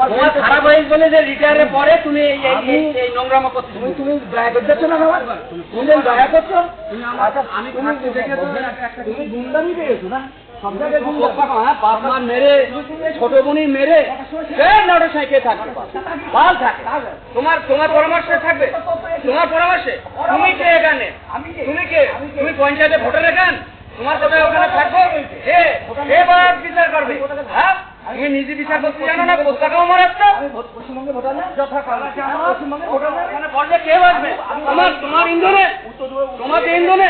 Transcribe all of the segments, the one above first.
তোমার খারাপ হয়েছে বলে যে রিটায়ারের পরে তুমি এই নোংরামো করছো। তুমি দয়া করছো না বাবা, তুমি দয়া করছো। আমি তুমি গুন্ডামি পেয়েছো না সব জায়গায়। বাপ মা মেরে ছোট বোনই মেরে নটা সাইকেল থাকবে ভাল থাকে। তোমার পরামর্শে থাকবে, তোমার পরামর্শে। তুমি কে এখানে? তুমি কে? তুমি পঞ্চায়েতে ভোটার এখান, তোমার কোথায় ওখানে থাকবো? কে বিচার করবে? হ্যাঁ, তুমি নিজে বিচার করতে জানো না, কোথাও মারাচ্ছ। পশ্চিমবঙ্গে ভোটার না, পশ্চিমবঙ্গে ভোটার না বললে কে বাঁচবে? তোমার ইন্ধনে, তোমাকে ইন্ধনে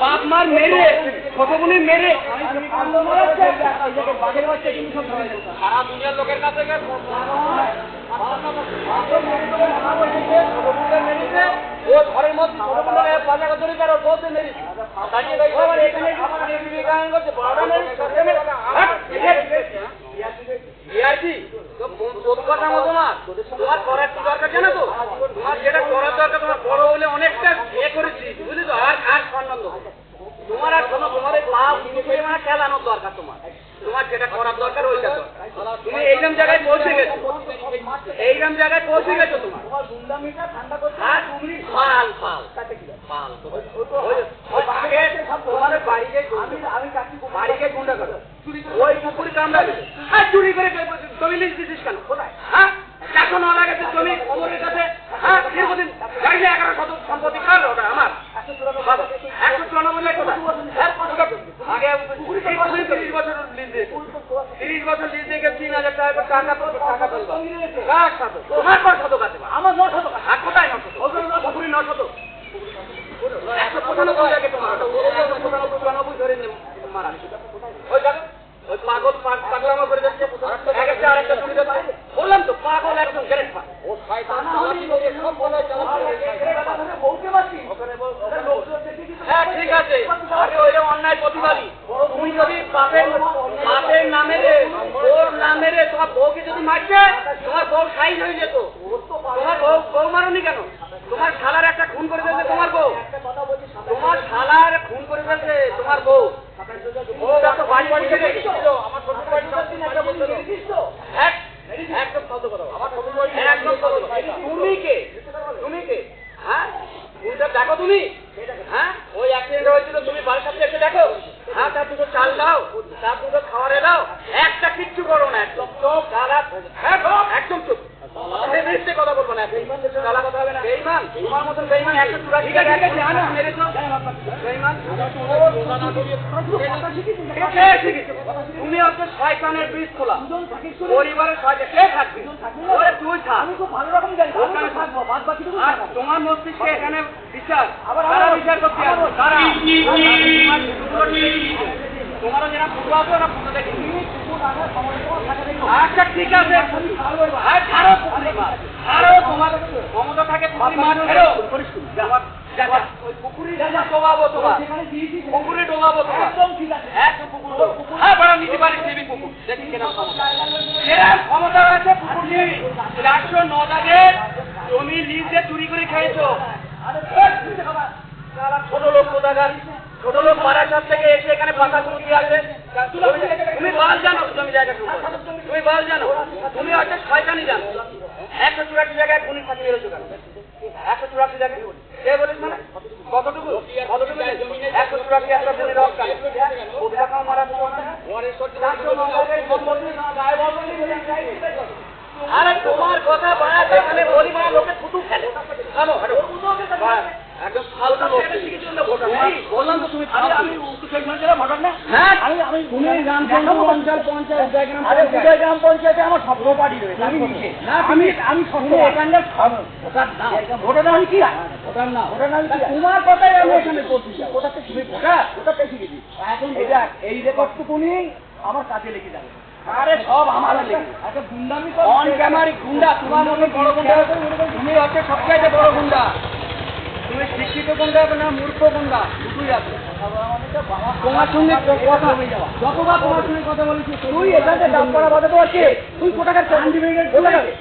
বাপ মার মেরে ছোট বোনের মেরে সারা দুনিয়ার লোকের কাছে ও ঘরের মধ্যে তোমার করার কি দরকার জানো তো? তোমার যেটা করার দরকার, তোমার বড় হলে অনেকটা ইয়ে করেছি বুঝলি তো, আর সম্মান দেবো তোমার। আর শোনো, তোমার মানে খেলানোর দরকার। তোমার যেটা করার দরকার ওইটা তো। তুমি এইরকম জায়গায় পৌঁছে গেছো, এইরকম জায়গায় পৌঁছে গেছো। তোমার বাড়িকে গুন্ডা করো, ওই পুকুরি কামড়াবে, চুরি করে জমি লিজ দিছিস কেন? কোথায়? হ্যাঁ, এখন না গেছে জমি খবরের কাছে। হ্যাঁ, দীর্ঘদিন গাড়ি 1100 সম্পত্তি কার? ওটা আমার 194 কোথায়? আগে 30 বছর লিজ দিয়ে, 30 বছর লিজ দিয়ে 3000 টাকা টাকা তুলবা। কার সাথে? তোমার কর শত কাছে? আমার 900 টাকা। আর কোথায় 900? পুকুরি 900। 195 টাকা তোমার, 195 ধরে মারা। ওই যাবে ওই পাগলামো করে যাচ্ছে, একটা আরেকটা সুবিধা পায়। বললাম তো পাগল একদম গ্রেট পা। ও শয়তান সব বলে হ্যাঁ ঠিক আছে। আরে ওইটা অন্যায় প্রতিবাদী। তুমি যদি বাপের নামে রে, ওর নামে রে তোমার বউকে যদি মারছে, তোমার বউ সাইজ হয়ে যেত। তোমার বউ মারুনি কেন? তোমার শালার একটা খুন করে ফেলছে তোমার বউ, তোমার শালার খুন করে ফেলছে তোমার বউ। বাড়ি বাড়ি আমার শ্বশুর বাড়ি একদম কথা বলো, আমার শ্বশুর বাড়ি একদম কথা বলো। তুমি কে? তুমি কে? হ্যাঁ, খুনটা দেখো তুমি। হ্যাঁ, ওই অ্যাক্সিডেন্ট হয়েছিল, তুমি বাড়ির সাথে এসে দেখো। হ্যাঁ, তার দুটো চাল দাও, তার দুটো খাওয়ারে দাও, একটা কিচ্ছু করো না। একদম চোখ একদম চোখ কথা বলবো না, গালা কথা হবে না। বেঈমান, তোমার মতন বেঈমান একটা চূড়া মেরেছ। বেঈমান তুমি হচ্ছে শয়তানের বীজ খোলা, পরিবারের শয়তান কে থাকবে? তুই থাক, আমি খুব ভালো রকম জানি ওখানে থাকবো। আর তোমার মস্তিষ্কে এখানে বিচার, আবার বিচার করতে আসবো। তোমারও যেটা পুজো আছে ওরা পুজো দেখি। আচ্ছা ঠিক আছে, আরো তোমার ক্ষমতা থাকে, পুকুরি মাছ ফেরো, পুকুরি ডোবাবো তোমার, পুকুরি ডোবাবো তোমার। একদম ঠিক আছে, একদম পুকুর। হ্যাঁ, বড় নিতে পারিস নিবি পুকুর, দেখি কেনা ক্ষমতা আছে। পুকুর নিবি 409 দাগের জমি লিজে চুরি করে খেয়েছো। ছোট লোক কোথাকার, ছোট লোক বারাসাত থেকে এসে এখানে পাতা গুলো দিয়ে আসে। তুমি বাল জানো জমি জায়গা, তুমি বাল জানো, তুমি হচ্ছে শয়তানি জানো। 184 জায়গায় খুনি ফাঁকি বেরোছো কেন? 184 জায়গায় কে বলিস মানে কতটুকু? 184 একটা খুনির রক কেন? মারা আরে তোমার কথা বাড়াতে মানে বলি মানে লোকে ফুটু ফেলে। একদম ফালতু লোক। বললাম তো তুমি ভোটার না? হ্যাঁ, আমি গ্রাম পঞ্চায়েতে আমার সভ্য পার্টি রয়েছে। আমি সবসময় এখানকার ভোটার না। ভোটার না কি? ভোটার না, ভোটার না। তোমার কথাই আমি এখানে করছি। ওটাতে তুমি ভোটার, ওটাতে শিখেছি। এখন এটা এই রেকর্ডটুকুনি আমার কাজে লেগে যাবে। আরে সব আমার একটা গুন্ডামি অন ক্যামেরা গুন্ডা। তোমার মতো বড় গুন্ডা, তুমি হচ্ছে সবচাইতে বড় গুন্ডা। তুমি শিক্ষিত গুন্ডা না মূর্খ গুন্ডা, দুটোই আছে। তোমার সঙ্গে কথা যতবার তোমার সঙ্গে কথা বলেছি, তুই এখানে দাম করা বাজাতে পারছি। তুই কোটাকার আনবি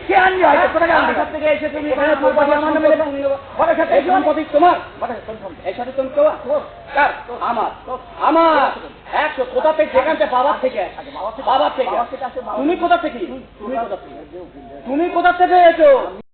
কে আনবি? হয়তো কোটাকার আনবিঘাত থেকে এসে তুমি এখানে আমার নামে ঘরের সাথে সম্পত্তি তোমার এর সাথে তুমি কেউ কার? আমার আমার 100 কোথা থেকে? যেখান থেকে বাবার থেকে, বাবার থেকে। তুমি কোথা থেকে? তুমি কোথা থেকে? তুমি কোথা থেকে এসো?